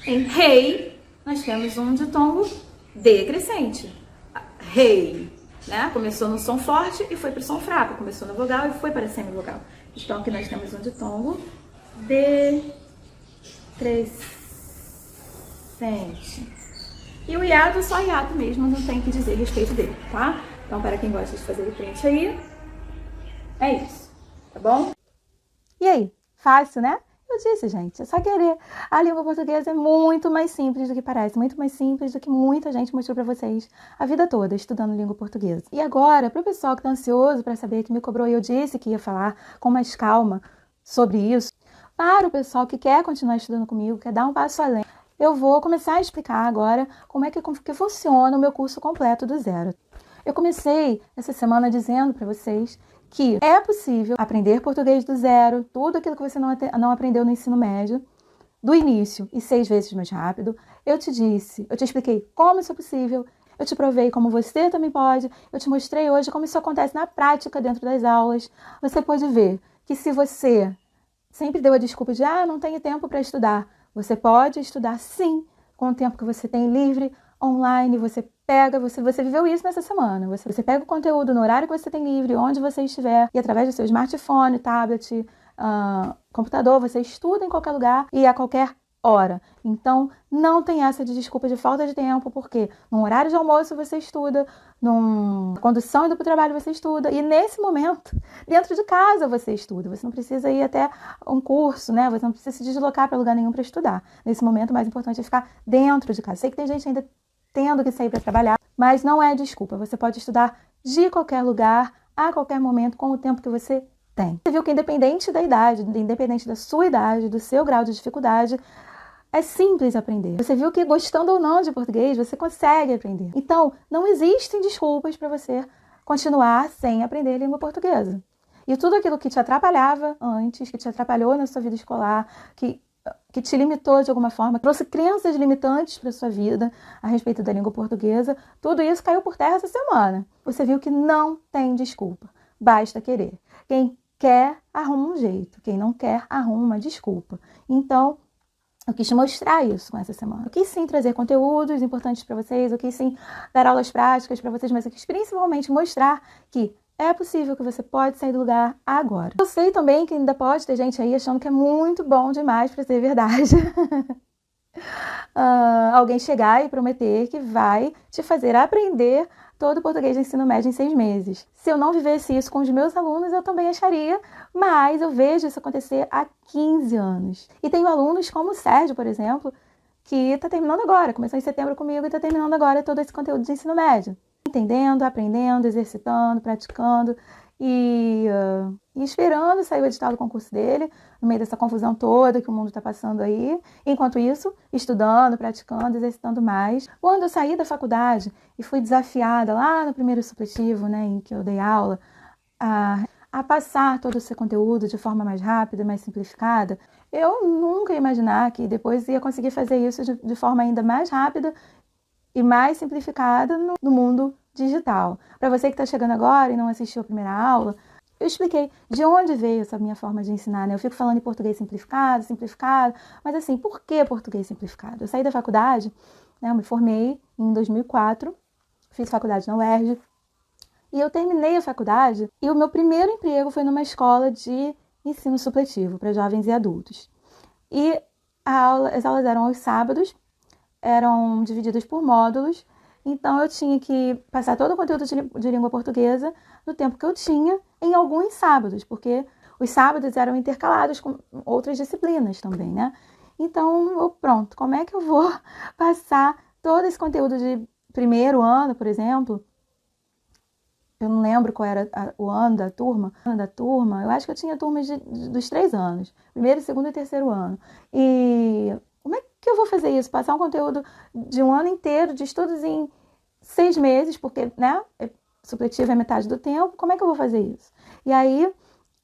Em rei, nós temos um ditongo decrescente. Rei, né? Começou no som forte e foi para o som fraco. Começou na vogal e foi para a semivogal. Então, aqui nós temos um ditongo decrescente. E o hiato, só hiato mesmo, não tem que dizer a respeito dele, tá? Então, para quem gosta de fazer o print aí, é isso, tá bom? E aí, fácil, né? Eu eu disse, gente, é só querer. A língua portuguesa é muito mais simples do que parece, muito mais simples do que muita gente mostrou para vocês a vida toda estudando língua portuguesa. E agora, para o pessoal que está ansioso para saber, que me cobrou e eu disse que ia falar com mais calma sobre isso, para o pessoal que quer continuar estudando comigo, quer dar um passo além, eu vou começar a explicar agora como é que funciona o meu curso completo do zero. Eu comecei essa semana dizendo para vocês que é possível aprender português do zero, tudo aquilo que você não aprendeu no ensino médio, do início e 6 vezes mais rápido. Eu te expliquei como isso é possível, eu te provei como você também pode, eu te mostrei hoje como isso acontece na prática dentro das aulas. Você pode ver que se você sempre deu a desculpa de não tenho tempo para estudar, você pode estudar sim, com o tempo que você tem livre, online, você viveu isso nessa semana. Você pega o conteúdo no horário que você tem livre, onde você estiver, e através do seu smartphone, tablet, computador, você estuda em qualquer lugar e a qualquer hora. Então, não tem essa de desculpa de falta de tempo, porque no horário de almoço você estuda, na condução indo para o trabalho você estuda, e nesse momento, dentro de casa você estuda. Você não precisa ir até um curso, né? Você não precisa se deslocar para lugar nenhum para estudar. Nesse momento, o mais importante é ficar dentro de casa. Sei que tem gente ainda tendo que sair para trabalhar, mas não é desculpa. Você pode estudar de qualquer lugar, a qualquer momento, com o tempo que você tem. Você viu que independente da idade, independente da sua idade, do seu grau de dificuldade, é simples aprender. Você viu que gostando ou não de português, você consegue aprender. Então, não existem desculpas para você continuar sem aprender língua portuguesa. E tudo aquilo que te atrapalhava antes, que te atrapalhou na sua vida escolar, que te limitou de alguma forma, trouxe crenças limitantes para sua vida a respeito da língua portuguesa, tudo isso caiu por terra essa semana. Você viu que não tem desculpa, basta querer. Quem quer, arruma um jeito. Quem não quer, arruma uma desculpa. Então, eu quis te mostrar isso com essa semana. Eu quis sim trazer conteúdos importantes para vocês, eu quis sim dar aulas práticas para vocês, mas eu quis principalmente mostrar que é possível, que você pode sair do lugar agora. Eu sei também que ainda pode ter gente aí achando que é muito bom demais para ser verdade. Alguém chegar e prometer que vai te fazer aprender todo o português do ensino médio em 6 meses. Se eu não vivesse isso com os meus alunos, eu também acharia, mas eu vejo isso acontecer há 15 anos. E tenho alunos como o Sérgio, por exemplo, que está terminando agora, começou em setembro comigo e está terminando agora todo esse conteúdo de ensino médio. Entendendo, aprendendo, exercitando, praticando e esperando sair o edital do concurso dele, no meio dessa confusão toda que o mundo está passando aí. Enquanto isso, estudando, praticando, exercitando mais. Quando eu saí da faculdade e fui desafiada lá no primeiro supletivo, né, em que eu dei aula, a passar todo esse conteúdo de forma mais rápida, mais simplificada, eu nunca ia imaginar que depois ia conseguir fazer isso de forma ainda mais rápida e mais simplificada no mundo digital. Para você que está chegando agora e não assistiu a primeira aula, eu expliquei de onde veio essa minha forma de ensinar, né? Eu fico falando em português simplificado, mas assim, por que português simplificado? Eu saí da faculdade, né? Eu me formei em 2004, fiz faculdade na UERJ, e eu terminei a faculdade e o meu primeiro emprego foi numa escola de ensino supletivo para jovens e adultos. E as aulas eram aos sábados, eram divididas por módulos, então eu tinha que passar todo o conteúdo de língua portuguesa no tempo que eu tinha em alguns sábados, porque os sábados eram intercalados com outras disciplinas também, né? Então, pronto, como é que eu vou passar todo esse conteúdo de primeiro ano, por exemplo? Eu não lembro qual era o ano da turma. Eu acho que eu tinha turmas dos 3 anos. Primeiro, segundo e terceiro ano. E como é que eu vou fazer isso? Passar um conteúdo de um ano inteiro de estudos em 6 meses, porque, né, supletivo é metade do tempo. Como é que eu vou fazer isso? E aí,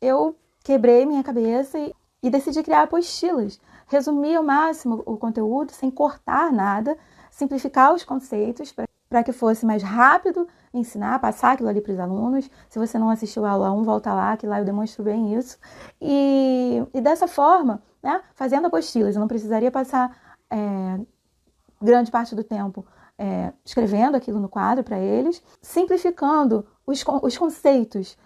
eu quebrei minha cabeça e decidi criar apostilas. Resumir ao máximo o conteúdo, sem cortar nada, simplificar os conceitos para que fosse mais rápido ensinar, passar aquilo ali para os alunos. Se você não assistiu a aula 1, volta lá, que lá eu demonstro bem isso. E dessa forma, né, fazendo apostilas, eu não precisaria passar grande parte do tempo escrevendo aquilo no quadro para eles, simplificando os conceitos.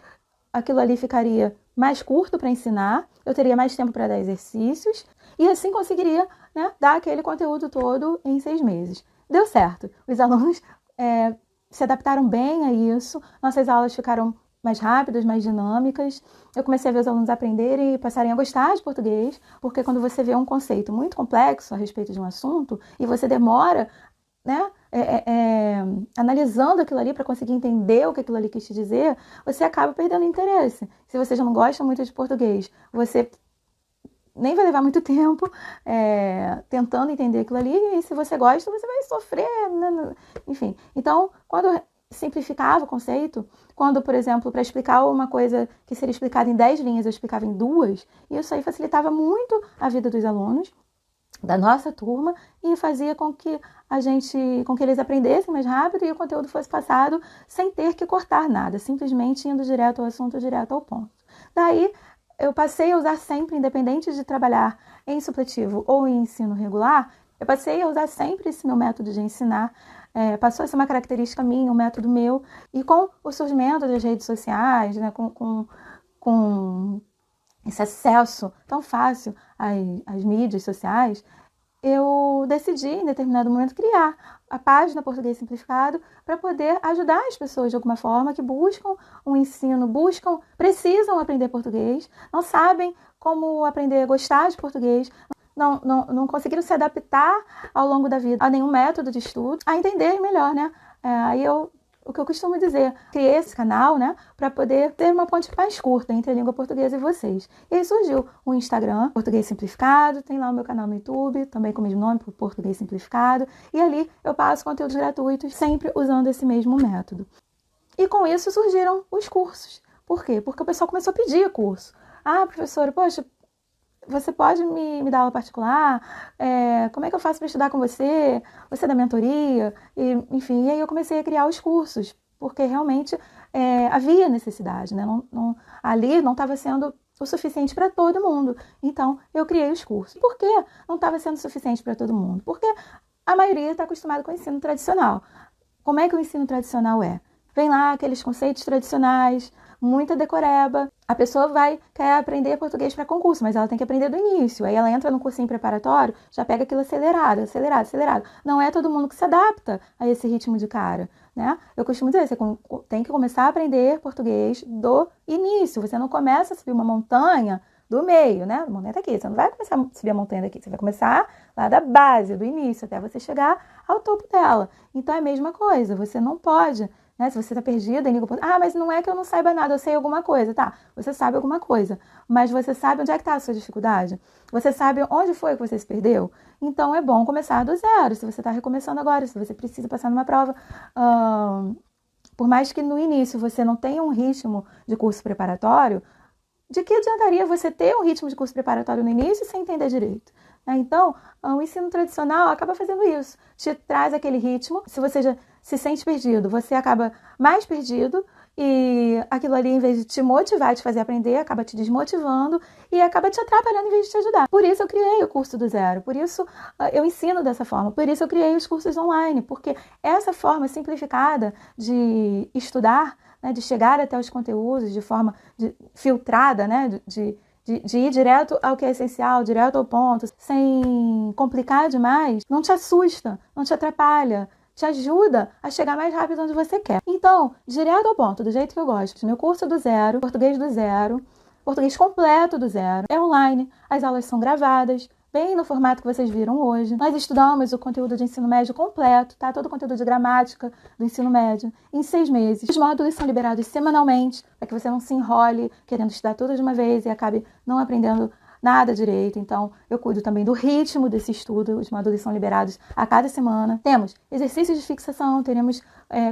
Aquilo ali ficaria mais curto para ensinar, eu teria mais tempo para dar exercícios, e assim conseguiria, né, dar aquele conteúdo todo em 6 meses. Deu certo. Os alunos se adaptaram bem a isso, nossas aulas ficaram mais rápidas, mais dinâmicas. Eu comecei a ver os alunos aprenderem e passarem a gostar de português, porque quando você vê um conceito muito complexo a respeito de um assunto e você demora, né, analisando aquilo ali para conseguir entender o que aquilo ali quis te dizer, você acaba perdendo interesse. Se você já não gosta muito de português, você nem vai levar muito tempo tentando entender aquilo ali, e se você gosta, você vai sofrer, né? Enfim. Então, quando eu simplificava o conceito, quando, por exemplo, para explicar uma coisa que seria explicada em 10 linhas, eu explicava em 2, isso aí facilitava muito a vida dos alunos da nossa turma e fazia com que eles aprendessem mais rápido e o conteúdo fosse passado sem ter que cortar nada, simplesmente indo direto ao assunto, direto ao ponto. Daí, eu passei a usar sempre, independente de trabalhar em supletivo ou em ensino regular, eu passei a usar sempre esse meu método de ensinar, passou a ser uma característica minha, um método meu, e com o surgimento das redes sociais, né, com esse acesso tão fácil às mídias sociais, eu decidi, em determinado momento, criar a página Português Simplificado para poder ajudar as pessoas de alguma forma que buscam um ensino, precisam aprender português, não sabem como aprender a gostar de português, não conseguiram se adaptar ao longo da vida a nenhum método de estudo, a entender melhor, né? O que eu costumo dizer, criei esse canal, né, para poder ter uma ponte mais curta entre a língua portuguesa e vocês. E aí surgiu o Instagram, Português Simplificado, tem lá o meu canal no YouTube, também com o mesmo nome, Português Simplificado, e ali eu passo conteúdos gratuitos, sempre usando esse mesmo método. E com isso surgiram os cursos. Por quê? Porque o pessoal começou a pedir curso. Ah, professora, poxa, você pode me dar aula particular? Como é que eu faço para estudar com você? Você é da mentoria? Enfim, e aí eu comecei a criar os cursos, porque realmente havia necessidade, né? Ali não estava sendo o suficiente para todo mundo. Então, eu criei os cursos. Por que não estava sendo suficiente para todo mundo? Porque a maioria está acostumada com o ensino tradicional. Como é que o ensino tradicional é? Vem lá aqueles conceitos tradicionais, muita decoreba. A pessoa quer aprender português para concurso, mas ela tem que aprender do início. Aí ela entra no cursinho preparatório, já pega aquilo acelerado. Não é todo mundo que se adapta a esse ritmo de cara, né? Eu costumo dizer, você tem que começar a aprender português do início. Você não começa a subir uma montanha do meio, né? A montanha tá aqui. Você não vai começar a subir a montanha daqui. Você vai começar lá da base, do início, até você chegar ao topo dela. Então é a mesma coisa. Você não pode... Né? Se você está perdida em língua portuguesa, mas não é que eu não saiba nada, eu sei alguma coisa, tá? Você sabe alguma coisa, mas você sabe onde é que está a sua dificuldade? Você sabe onde foi que você se perdeu? Então é bom começar do zero, se você está recomeçando agora, se você precisa passar numa prova, por mais que no início você não tenha um ritmo de curso preparatório, de que adiantaria você ter um ritmo de curso preparatório no início sem entender direito? Então, o ensino tradicional acaba fazendo isso, te traz aquele ritmo, se você já se sente perdido, você acaba mais perdido e aquilo ali, em vez de te motivar, te fazer aprender, acaba te desmotivando e acaba te atrapalhando em vez de te ajudar. Por isso eu criei o curso do zero, por isso eu ensino dessa forma, por isso eu criei os cursos online, porque essa forma simplificada de estudar, né, de chegar até os conteúdos de forma filtrada, né, de ir direto ao que é essencial, direto ao ponto, sem complicar demais, não te assusta, não te atrapalha, te ajuda a chegar mais rápido onde você quer. Então, direto ao ponto, do jeito que eu gosto. Meu curso do zero, português do zero, português completo do zero, é online, as aulas são gravadas, bem no formato que vocês viram hoje. Nós estudamos o conteúdo de ensino médio completo, tá? Todo o conteúdo de gramática do ensino médio em 6 meses. Os módulos são liberados semanalmente, para que você não se enrole querendo estudar tudo de uma vez e acabe não aprendendo nada direito. Então, eu cuido também do ritmo desse estudo. Os módulos são liberados a cada semana. Temos exercícios de fixação, teremos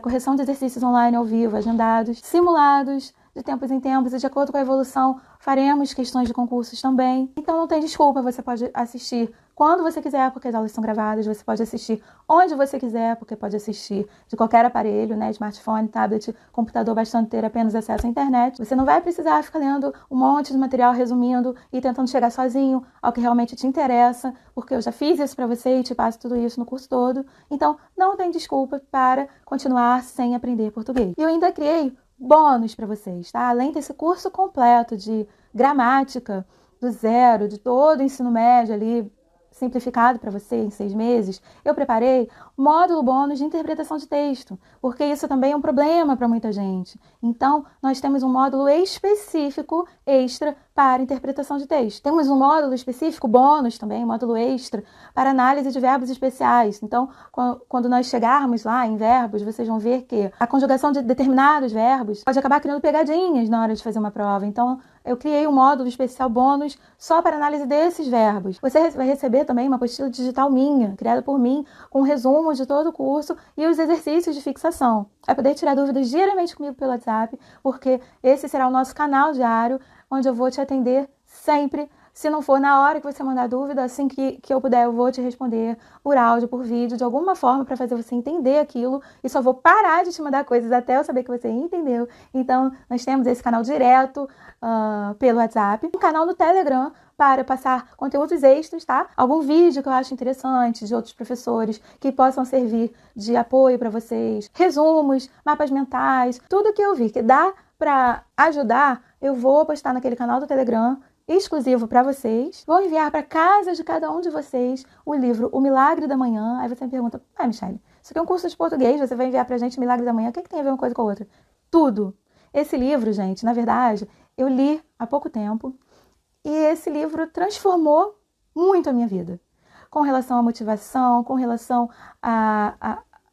correção de exercícios online ao vivo, agendados, simulados de tempos em tempos e de acordo com a evolução faremos questões de concursos também. Então não tem desculpa, você pode assistir quando você quiser, porque as aulas são gravadas, você pode assistir onde você quiser, porque pode assistir de qualquer aparelho, né, smartphone, tablet, computador, bastante ter apenas acesso à internet. Você não vai precisar ficar lendo um monte de material, resumindo e tentando chegar sozinho ao que realmente te interessa, porque eu já fiz isso para você e te passo tudo isso no curso todo. Então não tem desculpa para continuar sem aprender português. E eu ainda criei bônus para vocês, tá? Além desse curso completo de gramática do zero, de todo o ensino médio ali, simplificado para você em 6 meses, eu preparei módulo bônus de interpretação de texto, porque isso também é um problema para muita gente. Então, nós temos um módulo específico, extra, para interpretação de texto. Temos um módulo específico, bônus também, um módulo extra, para análise de verbos especiais. Então, quando nós chegarmos lá em verbos, vocês vão ver que a conjugação de determinados verbos pode acabar criando pegadinhas na hora de fazer uma prova. Então, eu criei um módulo especial bônus só para análise desses verbos. Você vai receber também uma apostila digital minha, criada por mim, com resumo de todo o curso e os exercícios de fixação. Vai poder tirar dúvidas diariamente comigo pelo WhatsApp, porque esse será o nosso canal diário, onde eu vou te atender sempre. Se não for na hora que você mandar dúvida, assim que eu puder, eu vou te responder por áudio, por vídeo, de alguma forma para fazer você entender aquilo. E só vou parar de te mandar coisas até eu saber que você entendeu. Então, nós temos esse canal direto pelo WhatsApp. Um canal no Telegram para passar conteúdos extras, tá? Algum vídeo que eu acho interessante de outros professores que possam servir de apoio para vocês. Resumos, mapas mentais, tudo que eu vi que dá para ajudar, eu vou postar naquele canal do Telegram exclusivo para vocês. Vou enviar para casa de cada um de vocês o livro O Milagre da Manhã. Aí você me pergunta, Michele, isso aqui é um curso de português, você vai enviar pra gente o Milagre da Manhã, o que tem a ver uma coisa com a outra? Tudo. Esse livro, gente, na verdade, eu li há pouco tempo e esse livro transformou muito a minha vida. Com relação à motivação, com relação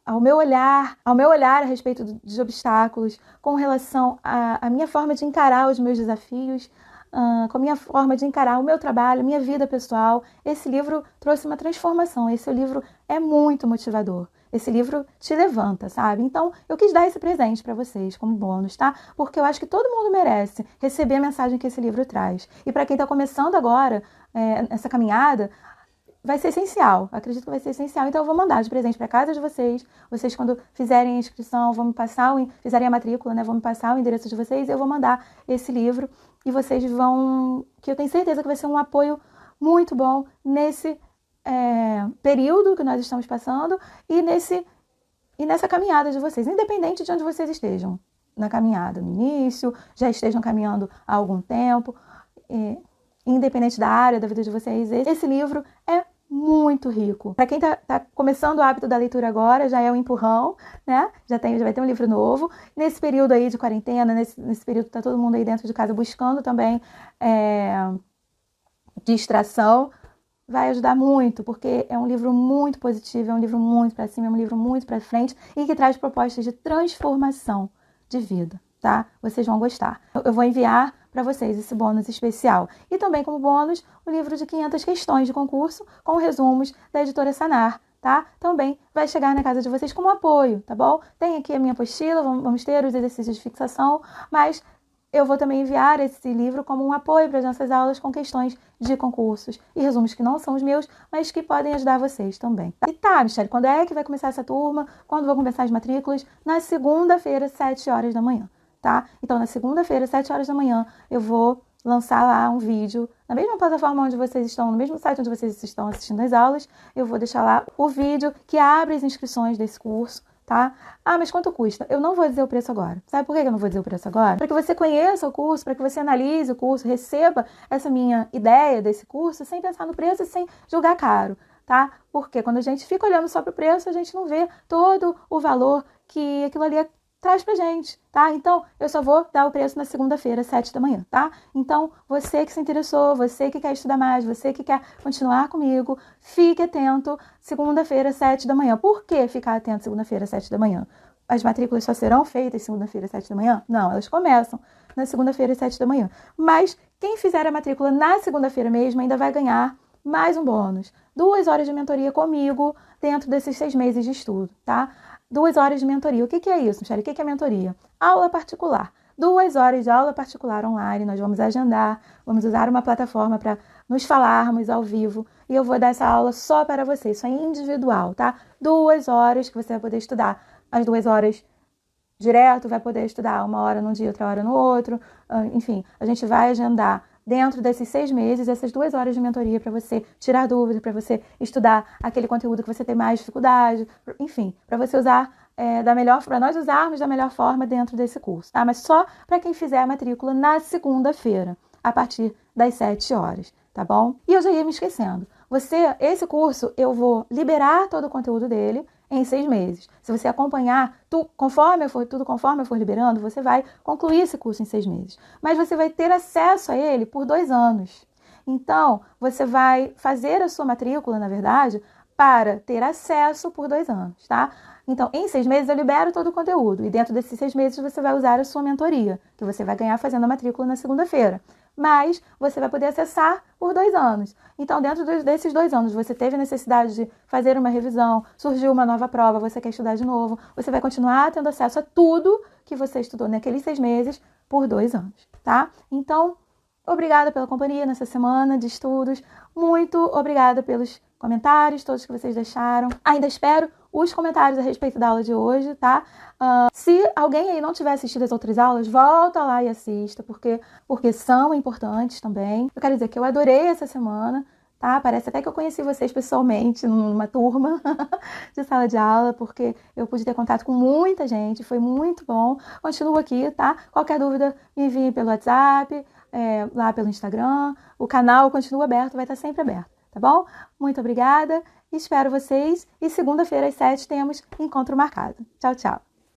ao meu olhar a respeito de obstáculos, com relação à minha forma de encarar os meus desafios, com a minha forma de encarar o meu trabalho, a minha vida pessoal. Esse livro trouxe uma transformação. Esse livro é muito motivador. Esse livro te levanta, sabe? Então, eu quis dar esse presente para vocês como bônus, tá? Porque eu acho que todo mundo merece receber a mensagem que esse livro traz. E para quem está começando agora essa caminhada, vai ser essencial. Acredito que vai ser essencial. Então, eu vou mandar de presente para casa de vocês. Vocês, quando fizerem a inscrição, vão me passar, fizerem a matrícula, né? Vão me passar o endereço de vocês e eu vou mandar esse livro. E vocês vão... que eu tenho certeza que vai ser um apoio muito bom nesse período que nós estamos passando e nessa caminhada de vocês, independente de onde vocês estejam na caminhada, no início, já estejam caminhando há algum tempo, independente da área da vida de vocês. Esse livro é muito rico. Para quem tá começando o hábito da leitura agora, já é um empurrão, né? Já vai ter um livro novo. Nesse período aí de quarentena, nesse período que tá todo mundo aí dentro de casa buscando também distração, vai ajudar muito, porque é um livro muito positivo, é um livro muito para cima, é um livro muito para frente e que traz propostas de transformação de vida, tá? Vocês vão gostar. Eu vou enviar para vocês esse bônus especial. E também como bônus, o livro de 500 questões de concurso com resumos da editora Sanar, tá? Também vai chegar na casa de vocês como apoio, tá bom? Tem aqui a minha apostila, vamos ter os exercícios de fixação, mas eu vou também enviar esse livro como um apoio para as nossas aulas com questões de concursos e resumos que não são os meus, mas que podem ajudar vocês também. E tá, Michele, quando é que vai começar essa turma? Quando vão começar as matrículas? Na segunda-feira, 7 horas da manhã, tá? Então, na segunda-feira, 7 horas da manhã, eu vou lançar lá um vídeo, na mesma plataforma onde vocês estão, no mesmo site onde vocês estão assistindo as aulas, eu vou deixar lá o vídeo que abre as inscrições desse curso, tá? Ah, mas quanto custa? Eu não vou dizer o preço agora. Sabe por que eu não vou dizer o preço agora? Para que você conheça o curso, para que você analise o curso, receba essa minha ideia desse curso sem pensar no preço e sem julgar caro, tá? Porque quando a gente fica olhando só para o preço, a gente não vê todo o valor que aquilo ali traz pra gente, tá? Então, eu só vou dar o preço na segunda-feira, 7 da manhã, tá? Então, você que se interessou, você que quer estudar mais, você que quer continuar comigo, fique atento, segunda-feira, 7 da manhã. Por que ficar atento segunda-feira, 7 da manhã? As matrículas só serão feitas segunda-feira, 7 da manhã? Não, elas começam na segunda-feira, 7 da manhã. Mas quem fizer a matrícula na segunda-feira mesmo ainda vai ganhar mais um bônus. 2 horas de mentoria comigo dentro desses 6 meses de estudo, tá? 2 horas de mentoria. O que é isso, Michele? O que é mentoria? Aula particular. 2 horas de aula particular online. Nós vamos agendar, vamos usar uma plataforma para nos falarmos ao vivo. E eu vou dar essa aula só para você. Isso é individual, tá? 2 horas que você vai poder estudar. As 2 horas direto, vai poder estudar 1 hora num dia, outra hora no outro. Enfim, a gente vai agendar dentro desses 6 meses, essas 2 horas de mentoria para você tirar dúvidas, para você estudar aquele conteúdo que você tem mais dificuldade, enfim, para você usar para nós usarmos da melhor forma dentro desse curso, tá? Mas só para quem fizer a matrícula na segunda-feira, a partir das 7 horas, tá bom? E eu já ia me esquecendo. Esse curso, eu vou liberar todo o conteúdo dele em 6 meses. Se você acompanhar, conforme eu for liberando, você vai concluir esse curso em 6 meses. Mas você vai ter acesso a ele por 2 anos. Então, você vai fazer a sua matrícula, na verdade, para ter acesso por 2 anos, tá? Então, em 6 meses eu libero todo o conteúdo. E dentro desses 6 meses você vai usar a sua mentoria, que você vai ganhar fazendo a matrícula na segunda-feira. Mas você vai poder acessar por 2 anos. Então, dentro desses 2 anos, você teve a necessidade de fazer uma revisão, surgiu uma nova prova, você quer estudar de novo, você vai continuar tendo acesso a tudo que você estudou naqueles 6 meses por 2 anos, tá? Então, obrigada pela companhia nessa semana de estudos. Muito obrigada pelos comentários, todos que vocês deixaram. Ainda espero os comentários a respeito da aula de hoje, tá? Se alguém aí não tiver assistido as outras aulas, volta lá e assista, porque são importantes também. Eu quero dizer que eu adorei essa semana, tá? Parece até que eu conheci vocês pessoalmente numa turma de sala de aula, porque eu pude ter contato com muita gente, foi muito bom. Continuo aqui, tá? Qualquer dúvida, me envie pelo WhatsApp, lá pelo Instagram. O canal continua aberto, vai estar sempre aberto, tá bom? Muito obrigada, espero vocês. E segunda-feira às 7 temos encontro marcado. Tchau, tchau.